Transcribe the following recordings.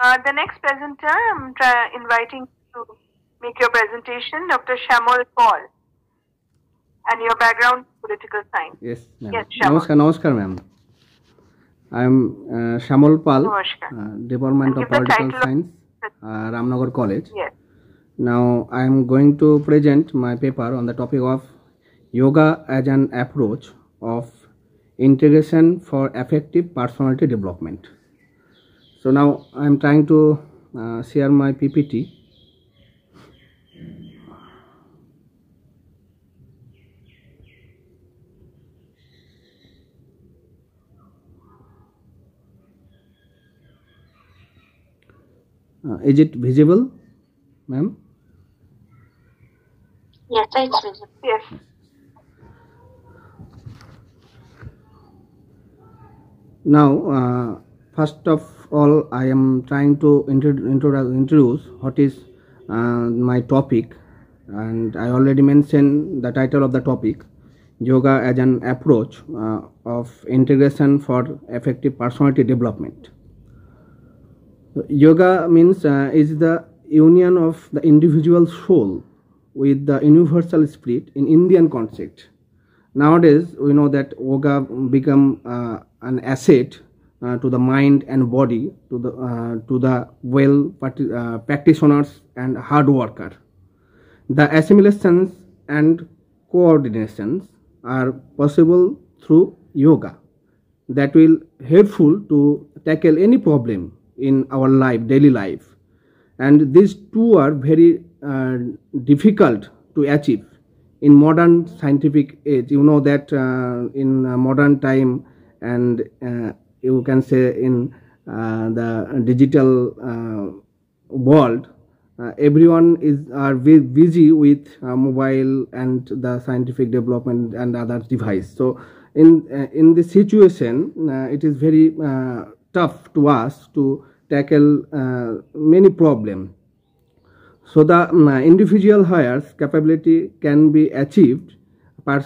The next presenter, I'm inviting to make your presentation, Dr. Shamol Paul, and your background political science. Yes, ma'am. Yes, Shamol. Namaskar, ma'am. I am Shamol Pal, Department of Political Science, Ramnagar College. Yes. Now I am going to present my paper on the topic of yoga as an approach of integration for effective personality development. So now I am trying to share my PPT. Is it visible, ma'am? Yes, it's visible. Yes. Now, first of all, I am trying to introduce what is my topic, and I already mentioned the title of the topic, yoga as an approach of integration for effective personality development. Yoga means is the union of the individual soul with the universal spirit in Indian concept. Nowadays, we know that yoga become an asset to the mind and body, to the practitioners and hard worker. The assimilations and coordinations are possible through yoga that will helpful to tackle any problem in our life, daily life, and these two are very difficult to achieve in modern scientific age. You know that in modern time, and you can say in the digital world, everyone are busy with mobile and the scientific development and other device. So in this situation, it is very tough to us to tackle many problems. So the individual hires capability can be achieved by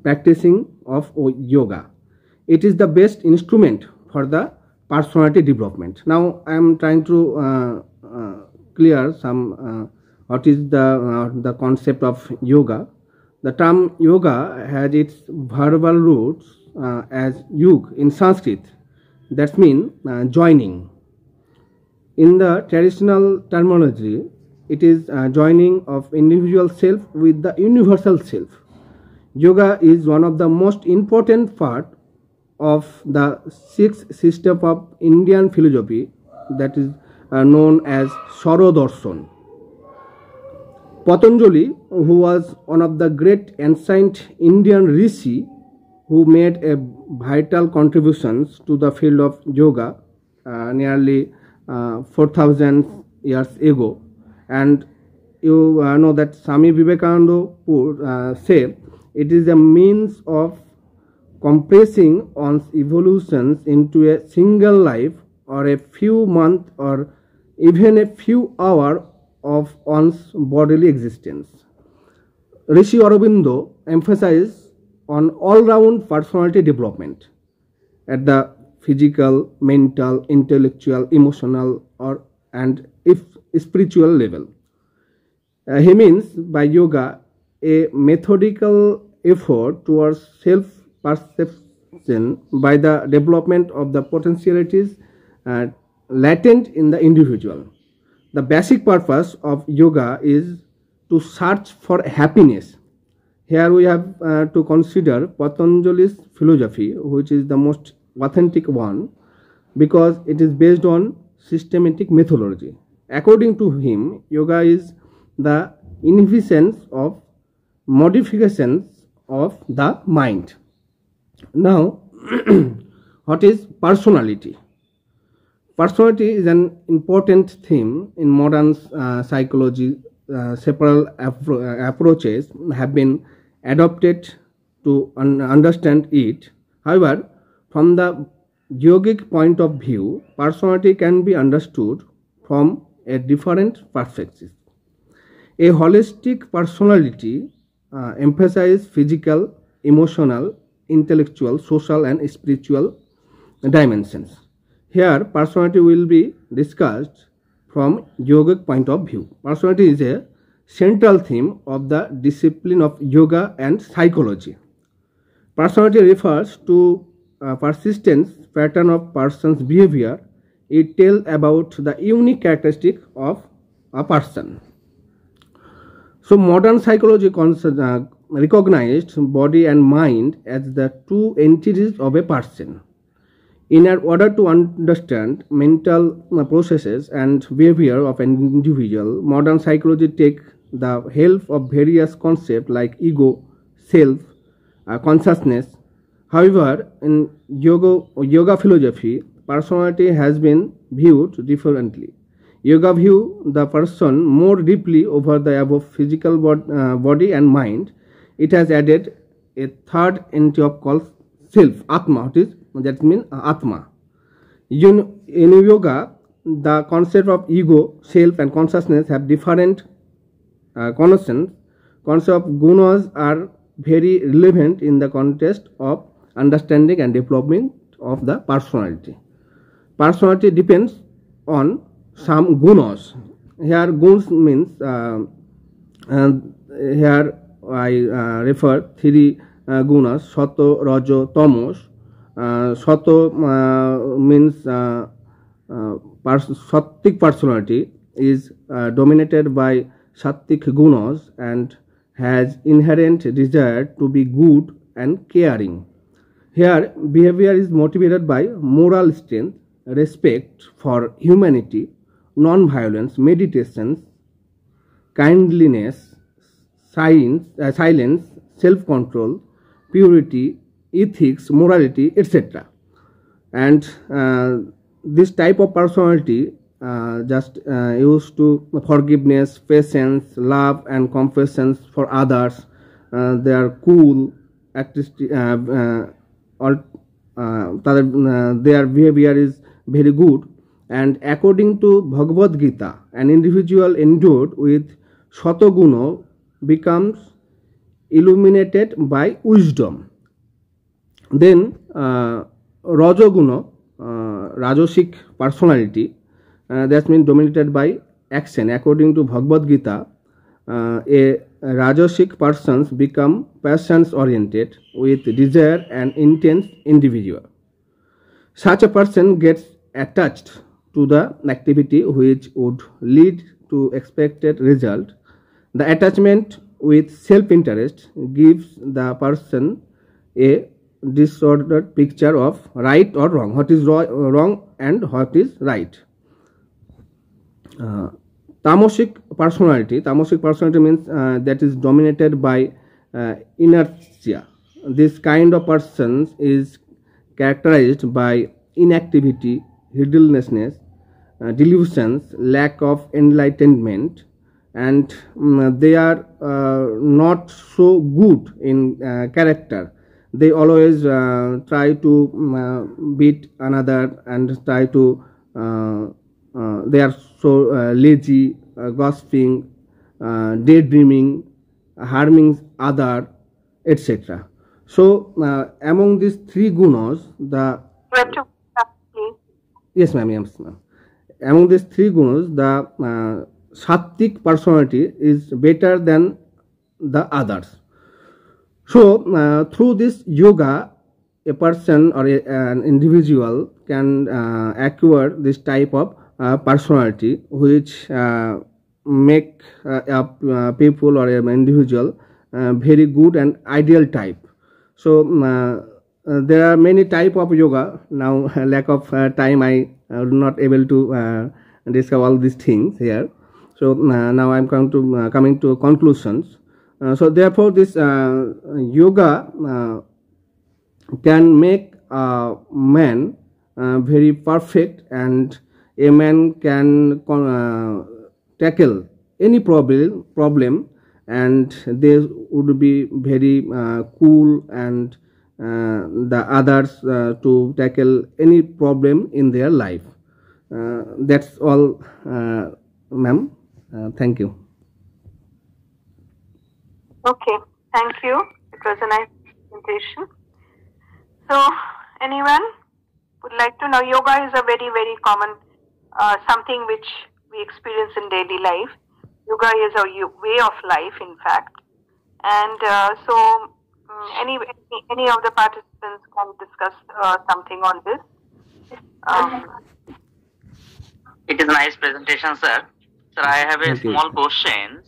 practicing of yoga. It is the best instrument for the personality development. Now I am trying to clear some what is the concept of yoga. The term yoga has its verbal roots as yug in Sanskrit. That means joining. In the traditional terminology, it is joining of individual self with the universal self. Yoga is one of the most important part of the sixth system of Indian philosophy, that is known as Saradarshan. Patanjali, who was one of the great ancient Indian rishi who made a vital contributions to the field of yoga nearly 4,000 years ago, and you know that Swami Vivekananda said it is a means of compressing one's evolutions into a single life or a few months or even a few hours of one's bodily existence. Rishi Aurobindo emphasized on all-round personality development at the physical, mental, intellectual, emotional, and spiritual level. He means by yoga a methodical effort towards self-perception by the development of the potentialities latent in the individual. The basic purpose of yoga is to search for happiness. Here we have to consider Patanjali's philosophy, which is the most authentic one because it is based on systematic methodology. According to him, yoga is the inhibitions of modifications of the mind. Now, what is personality? Personality is an important theme in modern psychology. Several approaches have been adopted to understand it. However, from the yogic point of view, personality can be understood from a different perspective. A holistic personality emphasizes physical, emotional, intellectual, social, and spiritual dimensions. Here, personality will be discussed from yogic point of view. Personality is a central theme of the discipline of yoga and psychology. Personality refers to a persistent pattern of person's behavior. It tells about the unique characteristic of a person. So, modern psychology recognized body and mind as the two entities of a person. In order to understand mental processes and behavior of an individual, modern psychology takes the help of various concepts like ego, self, consciousness. However, in yoga philosophy, personality has been viewed differently. Yoga view the person more deeply over the above physical body and mind. It has added a third entity of called self, Atma. That means Atma. In yoga, the concept of ego, self, and consciousness have different connotations. Concept of gunas are very relevant in the context of understanding and development of the personality. Personality depends on some gunas. Here, gunas means here I refer three gunas: sato, rajo, tamas. Sato means sattvic personality is dominated by sattvic gunas and has inherent desire to be good and caring. Here, behavior is motivated by moral strength, respect for humanity, non-violence, meditation, kindliness, silence, self-control, purity, ethics, morality, etc. And this type of personality just used to forgiveness, patience, love, and compassion for others. They are cool, their behavior is very good. And according to Bhagavad Gita, an individual endowed with Satoguna becomes illuminated by wisdom. Then Rajoguna, Rajasic personality, that means dominated by action. According to Bhagavad Gita, a Rajasic persons become passions oriented with desire and intense individual. Such a person gets attached to the activity which would lead to expected result. The attachment with self-interest gives the person a disordered picture of right or wrong, what is wrong and what is right. Tamasic personality means that is dominated by inertia. This kind of person is characterized by inactivity, heedlessness, delusions, lack of enlightenment, and they are not so good in character. They always try to beat another and try to they are so lazy, gossiping, daydreaming, harming other, etc. So among these three gunas, yes ma'am, yes ma'am. Among these three gunas, the sattvic personality is better than the others. So through this yoga, a person or an individual can acquire this type of personality, which make people or an individual very good and ideal type. So there are many type of yoga. Now lack of time, I am not able to discuss all these things here. So now I am coming to conclusions. So therefore this yoga can make a man very perfect, and a man can tackle any problem, and they would be very cool, and the others to tackle any problem in their life. That's all, ma'am. Thank you. Okay, thank you. It was a nice presentation. So, anyone would like to know, yoga is a very, very common something which we experience in daily life. Yoga is a way of life, in fact. And so any of the participants can discuss something on this. It is a nice presentation, sir. Sir, I have a Thank you. small question.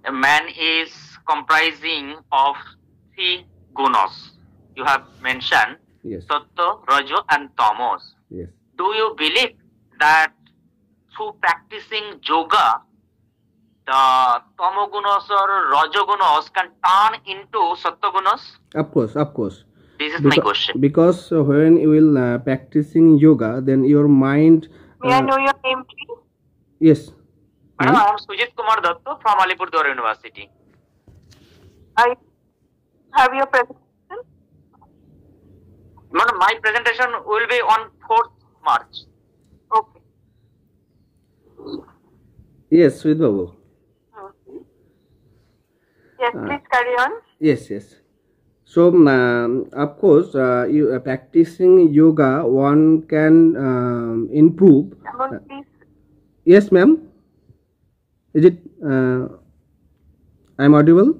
A man is comprising of 3 gunas. You have mentioned Yes. Sattva, Rajo and Tamas. Yes. Do you believe that through practicing yoga, the Tamogunas or Rajogunas can turn into Sattvagunas? Of course, of course. This is my question. Because when you will practicing yoga, then your mind. May I know your name, please? Yes. Madam, I am Sujit Kumar Datta from Alipurduar University. I have your presentation. Madam, my presentation will be on 4th March. Okay. Yes, Sweet Babu. Yes, please carry on. Yes, yes. So, of course, you practicing yoga, one can improve. Please. Yes, ma'am. Is it? I'm audible.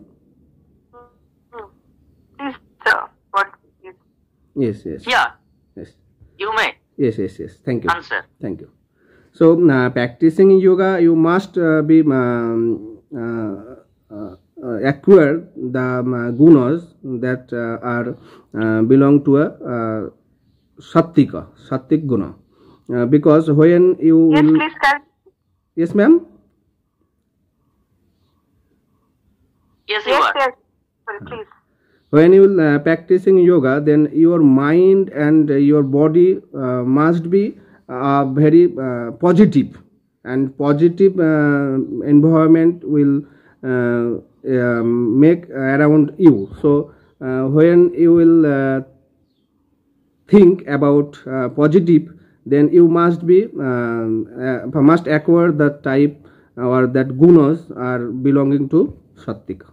Please, sir. What is? Yes, yes. Yeah, Yes. you may Yes, yes, yes. Thank you. answer. Thank you. So, practicing yoga, you must be acquire the gunas that are belong to a sattik guna, because when you Yes, will, please carry. yes, ma'am. Yes, you Yes, are. yes. Sorry, please. When you will practicing yoga, then your mind and your body must be very positive, and positive environment will make around you. So when you will think about positive, then you must be must acquire the type or that gunas are belonging to sattika.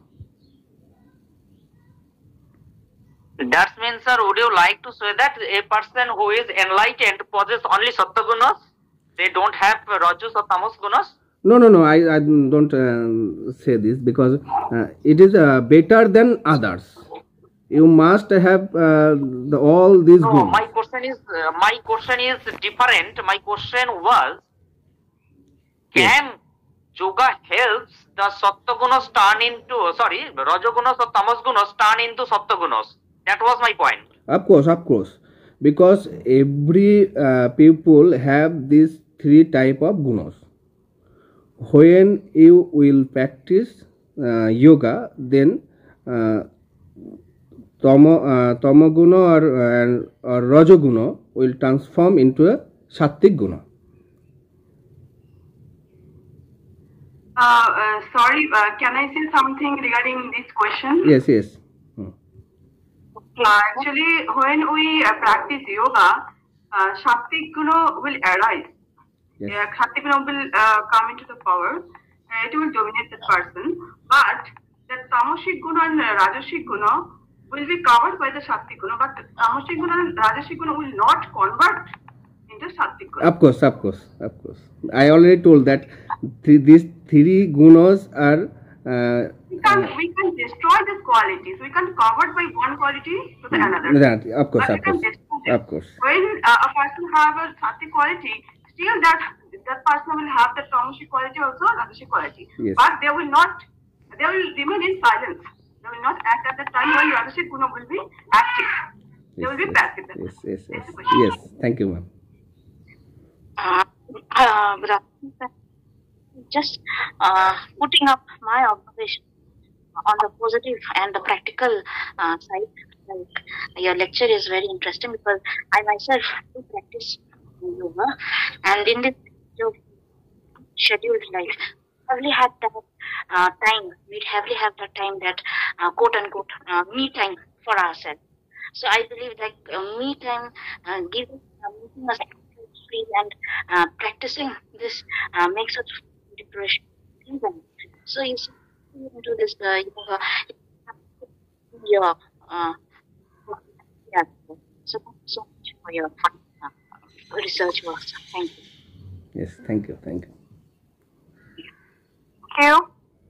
That means, sir, would you like to say that a person who is enlightened possesses only Sattva gunas? They don't have Rajas or Tamas gunas? No, no, no. I don't say this because it is better than others. You must have all these No, gunas. my question is different. My question was, can yoga helps the Sattva gunas turn into Rajagunas or Tamas gunas turn into Sattva gunas? That was my point. Of course, because every people have these 3 type of gunas. When you will practice yoga, then tamoguna or rajoguna will transform into a sattik guna. Sorry, can I say something regarding this question? Yes, yes. Actually, when we practice yoga, Shakti Guna will arise. Yes. Shakti Guna will come into the power. It will dominate the person. But the Tamasic Guna and Rajasic Guna will be covered by the Shakti Guna. But Tamasic Guna and Rajasic Guna will not convert into Shakti Guna. Of course. I already told that these 3 gunas are. We can destroy these qualities. We can convert by one quality to the another. That, of course. When a person have a Sattvic quality, still that person will have the Tamasic quality also, Rajasic quality. Yes. But they will remain in silence. They will not act at the time when Rajasic guna will be active. They will be passive. Yes. Thank you, ma'am. Just putting up my observation on the positive and the practical side. Like, your lecture is very interesting because I myself do practice yoga, and in this scheduled life, hardly have that time. We hardly have that time, that quote unquote me time for ourselves. So I believe that me time giving us free and practicing this makes us depression. So you see into this yoga, your so much for your research works. Thank you. Yes, thank you. Thank you.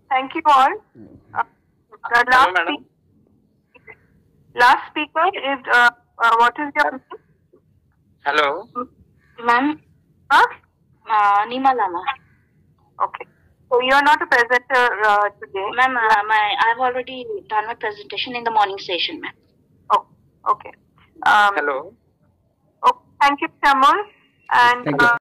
Thank you all. The last speaker is, what is your name? Hello. Ma'am, Nima Lama. Okay. So you are not a presenter today. Ma'am, I've already done my presentation in the morning session, ma'am. Oh, okay. Hello. Oh, thank you, Shamun. And Thank you.